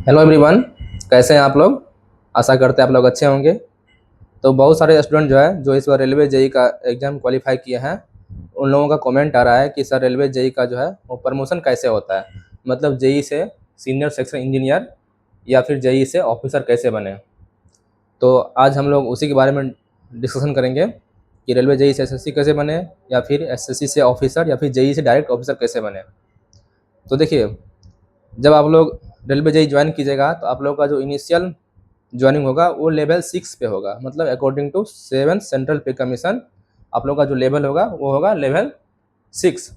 Hello everyone. कैसे हैं आप लोग? आशा करते हैं आप लोग अच्छे होंगे। तो बहुत सारे स्टूडेंट जो है जो इस बार रेलवे जेई का एग्ज़ाम क्वालिफाई किए हैं, उन लोगों का कमेंट आ रहा है कि सर रेलवे जेई का जो है वो प्रमोशन कैसे होता है, मतलब जेई से सीनियर सेक्शन इंजीनियर या फिर जेई से ऑफिसर कैसे बने। तो आज हम लोग उसी के बारे में डिस्कशन करेंगे कि रेलवे जेई से एसएससी कैसे बने, या फिर एसएससी से ऑफिसर, या फिर जेई से डायरेक्ट ऑफिसर कैसे बने। तो देखिए, जब आप लोग रेलवे जेई ज्वाइन कीजिएगा तो आप लोग का जो इनिशियल जॉइनिंग होगा वो लेवल 6 पे होगा, मतलब अकॉर्डिंग टू 7 सेंट्रल पे कमीशन आप लोग का जो लेवल होगा वो होगा लेवल 6।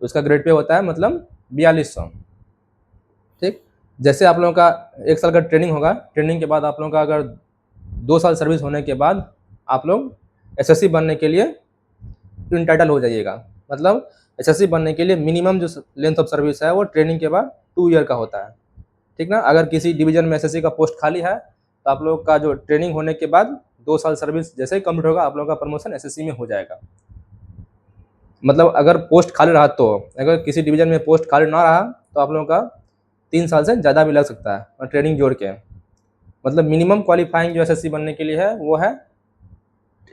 उसका ग्रेड पे होता है मतलब 4200। ठीक। जैसे आप लोगों का 1 साल का ट्रेनिंग होगा, ट्रेनिंग के बाद आप लोगों का अगर 2 साल सर्विस होने के बाद आप लोग एसएससी बनने के लिए इंटाइटल हो जाइएगा। मतलब एसएससी बनने के लिए मिनिमम जो लेंथ ऑफ सर्विस है वो ट्रेनिंग के बाद 2 ईयर का होता है। ठीक ना। अगर किसी डिवीजन में एसएससी का पोस्ट खाली है तो आप लोग का जो ट्रेनिंग होने के बाद 2 साल सर्विस जैसे ही कंप्लीट होगा आप लोगों का प्रमोशन एसएससी में हो जाएगा। मतलब अगर पोस्ट खाली रहा, तो अगर किसी डिवीजन में पोस्ट खाली ना रहा तो आप लोगों का 3 साल से ज़्यादा भी लग सकता है, और ट्रेनिंग जोड़ के। मतलब मिनिमम क्वालिफाइंग जो एसएससी बनने के लिए है वो है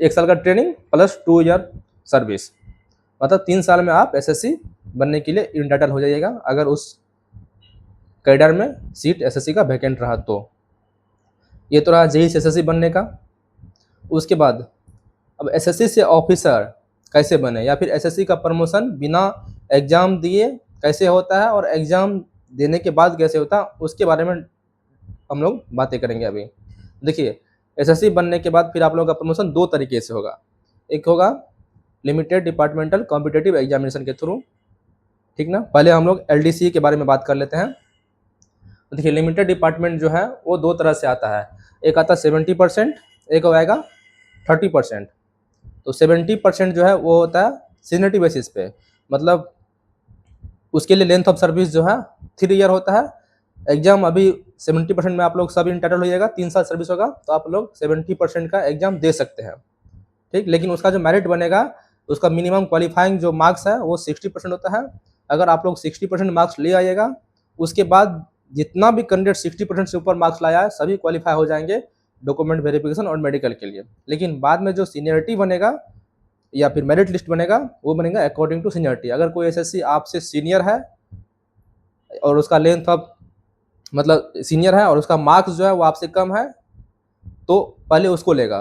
1 साल का ट्रेनिंग प्लस 2 ईयर सर्विस। मतलब 3 साल में आप एसएससी बनने के लिए इंटाइटल हो जाइएगा, अगर उस कैडर में सीट एसएससी का वैकेंट रहा तो। ये तो रहा जेई से एसएससी बनने का। उसके बाद अब एसएससी से ऑफिसर कैसे बने, या फिर एसएससी का प्रमोशन बिना एग्ज़ाम दिए कैसे होता है और एग्ज़ाम देने के बाद कैसे होता है, उसके बारे में हम लोग बातें करेंगे अभी। देखिए, एसएससी बनने के बाद फिर आप लोगों का प्रमोशन 2 तरीके से होगा। एक होगा लिमिटेड डिपार्टमेंटल कॉम्पिटिटिव एग्जामिनेशन के थ्रू। ठीक ना। पहले हम लोग एलडीसी के बारे में बात कर लेते हैं। तो देखिए, लिमिटेड डिपार्टमेंट जो है वो 2 तरह से आता है। एक आता है 70%, एक आएगा 30%। तो 70% जो है वो होता है सीनियरिटी बेसिस पे, मतलब उसके लिए लेंथ ऑफ सर्विस जो है 3 ईयर होता है। एग्जाम अभी 70% में आप लोग सब इंटाइटल हो जाएगा, 3 साल सर्विस होगा तो आप लोग 70% का एग्जाम दे सकते हैं। ठीक। लेकिन उसका जो मेरिट बनेगा, उसका मिनिमम क्वालिफाइंग जो मार्क्स है वो 60% होता है। अगर आप लोग 60% मार्क्स ले आइएगा, उसके बाद जितना भी कैंडिडेट 60% से ऊपर मार्क्स लाया है सभी क्वालिफाई हो जाएंगे डॉक्यूमेंट वेरिफिकेशन और मेडिकल के लिए। लेकिन बाद में जो सीनियरिटी बनेगा या फिर मेरिट लिस्ट बनेगा वो बनेगा अकॉर्डिंग टू सीनियरिटी। अगर कोई एसएससी आपसे सीनियर है और उसका लेंथ ऑफ मतलब सीनियर है और उसका मार्क्स जो है वो आपसे कम है, तो पहले उसको लेगा,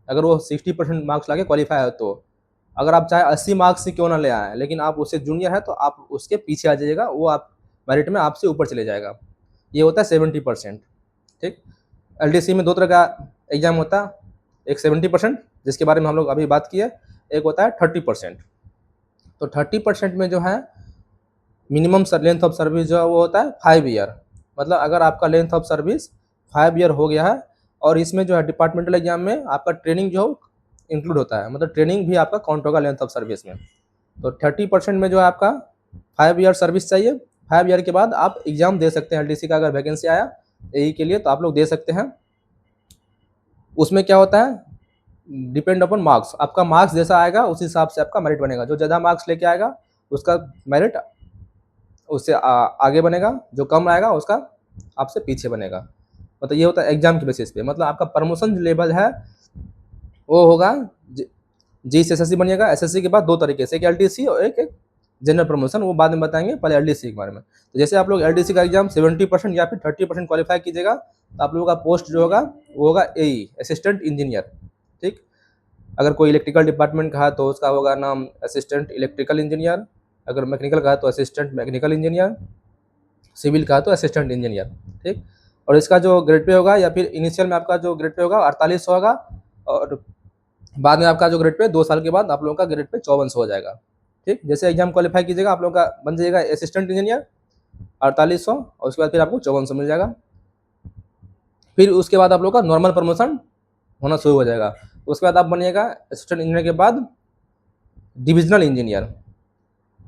अगर वो 60% मार्क्स ला के क्वालिफाई है तो। अगर आप चाहे 80 मार्क्स से क्यों ना ले आए, लेकिन आप उससे जूनियर है तो आप उसके पीछे आ जाइएगा, वो आप मेरिट में आपसे ऊपर चले जाएगा। ये होता है 70%। ठीक। एलडीसी में 2 तरह का एग्जाम होता है, एक 70% जिसके बारे में हम लोग अभी बात किए, एक होता है 30%। तो 30% में जो है मिनिमम लेंथ ऑफ सर्विस जो है वो होता है 5 ईयर। मतलब अगर आपका लेंथ ऑफ सर्विस 5 ईयर हो गया है, और इसमें जो है डिपार्टमेंटल एग्जाम में आपका ट्रेनिंग जो इंक्लूड होता है, मतलब ट्रेनिंग भी आपका काउंट होगा लेंथ ऑफ सर्विस में। तो 30% में जो है आपका 5 ईयर सर्विस चाहिए। 5 ईयर के बाद आप एग्जाम दे सकते हैं एलडीसी का, अगर वैकेंसी आया यही के लिए तो आप लोग दे सकते हैं। उसमें क्या होता है, डिपेंड अपॉन मार्क्स, आपका मार्क्स जैसा आएगा उस हिसाब से आपका मेरिट बनेगा। जो ज़्यादा मार्क्स लेके आएगा उसका मेरिट उससे आगे बनेगा, जो कम आएगा उसका आपसे पीछे बनेगा। मतलब ये होता है एग्जाम के बेसिस पे। मतलब आपका प्रमोशन जो लेवल है वो होगा जी से एसएससी बनिएगा। एसएससी के बाद 2 तरीके से, एक एलडीसी और एक जनरल प्रमोशन, वो बाद में बताएंगे, पहले एलडीसी के बारे में। तो जैसे आप लोग एलडीसी का एग्जाम 70% या फिर 30% क्वालिफाई कीजिएगा तो आप लोगों का पोस्ट जो होगा वो होगा एई, असिस्टेंट इंजीनियर। ठीक। अगर कोई इलेक्ट्रिकल डिपार्टमेंट का है तो उसका होगा नाम असिस्टेंट इलेक्ट्रिकल इंजीनियर। अगर मैकेनिकल का है तो असिस्टेंट मैकेनिकल इंजीनियर। सिविल का है तो असिस्टेंट इंजीनियर। ठीक। और इसका जो ग्रेड पे होगा, या फिर इनिशियल में आपका जो ग्रेड पे होगा 4800 होगा, और बाद में आपका जो ग्रेड पे 2 साल के बाद आप लोगों का ग्रेड पे 5400 हो जाएगा। ठीक। जैसे एग्जाम क्वालिफाई कीजिएगा आप लोगों का बन जाएगा असिस्टेंट इंजीनियर 4800, और उसके बाद फिर आपको 5400 मिल जाएगा। फिर उसके बाद आप लोगों का नॉर्मल प्रमोशन होना शुरू हो जाएगा। उसके बाद आप बनिएगा असिस्टेंट इंजीनियर के बाद डिविजनल इंजीनियर।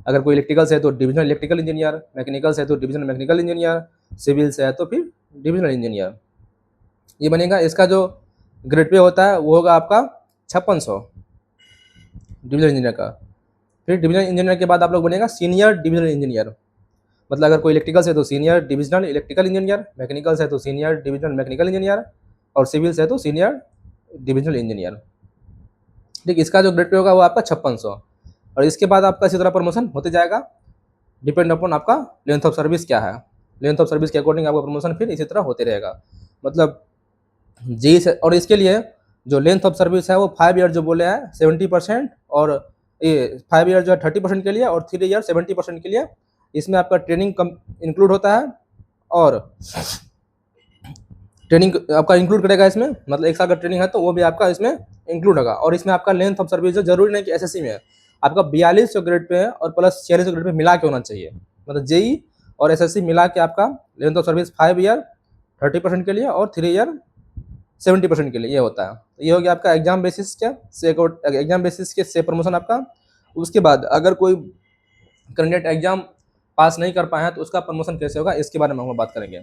अगर कोई इलेक्ट्रिकल से है तो डिविजनल इलेक्ट्रिकल इंजीनियर, मैकेनिकल से है तो डिविजनल मैकेनिकल इंजीनियर, सिविल से है तो फिर डिविजनल इंजीनियर ये बनेगा। इसका जो ग्रेड पे होता है वो होगा आपका 5600 डिविजनल इंजीनियर का। फिर डिविजनल इंजीनियर के बाद आप लोग बनेगा सीनियर डिविजनल इंजीनियर। मतलब अगर कोई इलेक्ट्रिकल से तो senior divisional electrical engineer, mechanical से तो सीनियर डिविजनल मैकेनिकल इंजीनियर, और सिविल से तो सीनियर डिविजनल इंजीनियर। ठीक, इसका जो ग्रेड पे होगा वो आपका 5600, और इसके बाद आपका इसी तरह प्रमोशन होते जाएगा, डिपेंड अपॉन आपका लेंथ ऑफ सर्विस क्या है। लेंथ ऑफ सर्विस के अकॉर्डिंग आपका प्रमोशन फिर इसी तरह होते रहेगा। मतलब जी से, और इसके लिए जो लेंथ ऑफ सर्विस है वो 5 ईयर जो बोले हैं 70%, और ये 5 ईयर जो है 30% के लिए, और 3 ईयर 70% के लिए। इसमें आपका ट्रेनिंग कम इंक्लूड होता है, और ट्रेनिंग आपका इंक्लूड करेगा इसमें, मतलब 1 साल का ट्रेनिंग है तो वो भी आपका इसमें इंक्लूड होगा। और इसमें आपका लेंथ ऑफ सर्विस जो जरूरी नहीं कि एसएससी में है, आपका 4200 ग्रेड पे है और प्लस 4600 ग्रेड पे मिला के होना चाहिए। मतलब जेई और एसएससी मिला के आपका लेंथ ऑफ सर्विस 5 ईयर 30% के लिए और 3 ईयर 70% के लिए ये होता है। तो ये हो गया आपका एग्जाम बेसिस क्या से, एग्जाम बेसिस के से प्रमोशन आपका। उसके बाद अगर कोई कैंडिडेट एग्जाम पास नहीं कर पाए हैं तो उसका प्रमोशन कैसे होगा, इसके बारे में हम बात करेंगे।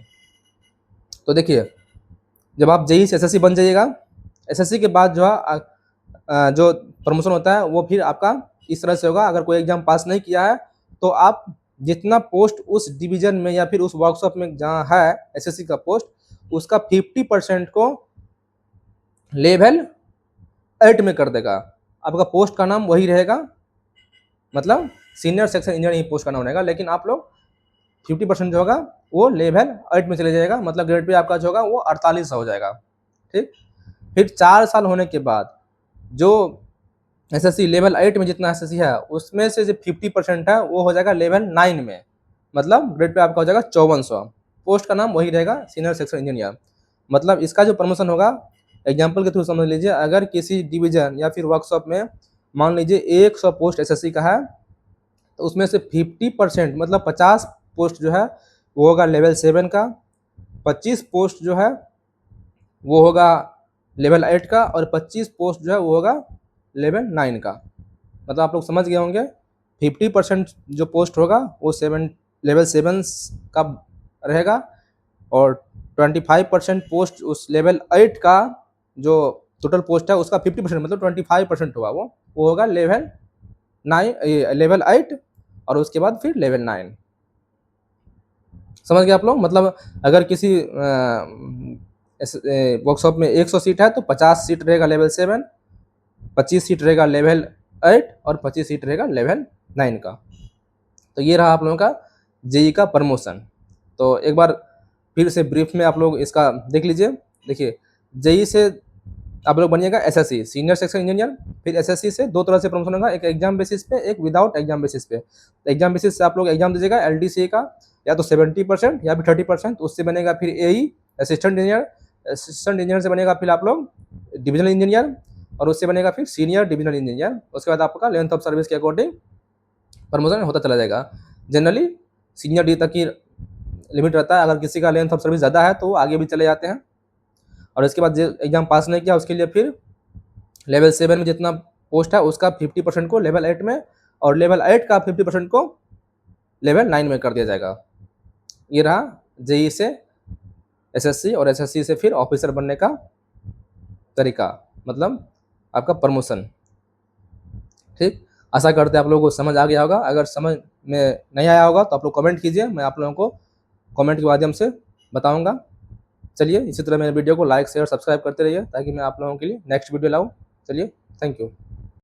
तो देखिए, जब आप जेई से एसएससी बन जाइएगा, एसएससी के बाद जो है जो प्रमोशन होता है वो फिर आपका इस तरह से होगा। अगर कोई एग्जाम पास नहीं किया है तो आप जितना पोस्ट उस डिवीजन में या फिर उस वर्कशॉप में जहाँ है एसएससी का पोस्ट, उसका 50% को लेवल 8 में कर देगा। आपका पोस्ट का नाम वही रहेगा, मतलब सीनियर सेक्शन इंजीनियर ही पोस्ट का नाम रहेगा, लेकिन आप लोग 50% जो होगा वो लेवल 8 में चले जाएगा। मतलब ग्रेड पे आपका जो होगा वो 48 हो जाएगा। ठीक, फिर 4 साल होने के बाद जो एसएससी लेवल 8 में जितना एसएससी है उसमें से जो 50% है वो हो जाएगा लेवल 9 में, मतलब ग्रेड पे आपका हो जाएगा 5400। पोस्ट का नाम वही रहेगा, सीनियर सेक्शन इंजीनियर। मतलब इसका जो प्रमोशन होगा, एग्जाम्पल के थ्रू समझ लीजिए, अगर किसी डिवीजन या फिर वर्कशॉप में मान लीजिए 100 पोस्ट एसएससी का है, तो उसमें से 50% मतलब 50 पोस्ट जो है वो होगा लेवल 7 का, 25 पोस्ट जो है वो होगा लेवल 8 का, और 25 पोस्ट जो है वो होगा लेवल 9 का। मतलब आप लोग समझ गए होंगे, 50% जो पोस्ट होगा वो लेवल 7 का रहेगा, और 25% पोस्ट उस लेवल 8 का जो टोटल पोस्ट है उसका 50% मतलब 25% होगा, वो होगा लेवल 8, और उसके बाद फिर लेवल 9। समझ गए आप लोग। मतलब अगर किसी वर्कशॉप में 100 सीट है तो 50 सीट रहेगा लेवल 7, 25 सीट रहेगा लेवल 8, और 25 सीट रहेगा लेवल 9 का। तो ये रहा आप लोगों का जेई का प्रमोशन। तो एक बार फिर से ब्रीफ में आप लोग इसका देख लीजिए। देखिए, जेई से आप लोग बनिएगा एसएससी सीनियर सेक्शन इंजीनियर, फिर एसएससी से 2 तरह से प्रमोशन होगा, एक एग्जाम बेसिस पे, एक विदाउट एग्जाम बेसिस पे। एग्जाम बेसिस से आप लोग एग्जाम दीजिएगा एलडीसी का, या तो 70% या फिर 30%, उससे बनेगा फिर एई असिस्टेंट इंजीनियर, असिस्टेंट इंजीनियर से बनेगा फिर आप लोग डिविजनल इंजीनियर, और उससे बनेगा फिर सीनियर डिविजनल इंजीनियर। उसके बाद आपका लेंथ ऑफ सर्विस के अकॉर्डिंग प्रमोशन होता चला जाएगा। जनरली सीनियर डी तक की लिमिट रहता है, अगर किसी का लेंथ ऑफ सर्विस ज़्यादा है तो वो आगे भी चले जाते हैं। और इसके बाद जो एग्जाम पास नहीं किया उसके लिए फिर लेवल 7 में जितना पोस्ट है उसका 50% को लेवल 8 में, और लेवल 8 का 50% को लेवल 9 में कर दिया जाएगा। ये रहा जेई से एसएससी, और एसएससी से फिर ऑफिसर बनने का तरीका, मतलब आपका प्रमोशन। ठीक, आशा करते हैं आप लोगों को समझ आ गया होगा। अगर समझ में नहीं आया होगा तो आप लोग कमेंट कीजिए, मैं आप लोगों को कमेंट के माध्यम से बताऊंगा। चलिए, इसी तरह मेरे वीडियो को लाइक शेयर सब्सक्राइब करते रहिए ताकि मैं आप लोगों के लिए नेक्स्ट वीडियो लाऊं। चलिए, थैंक यू।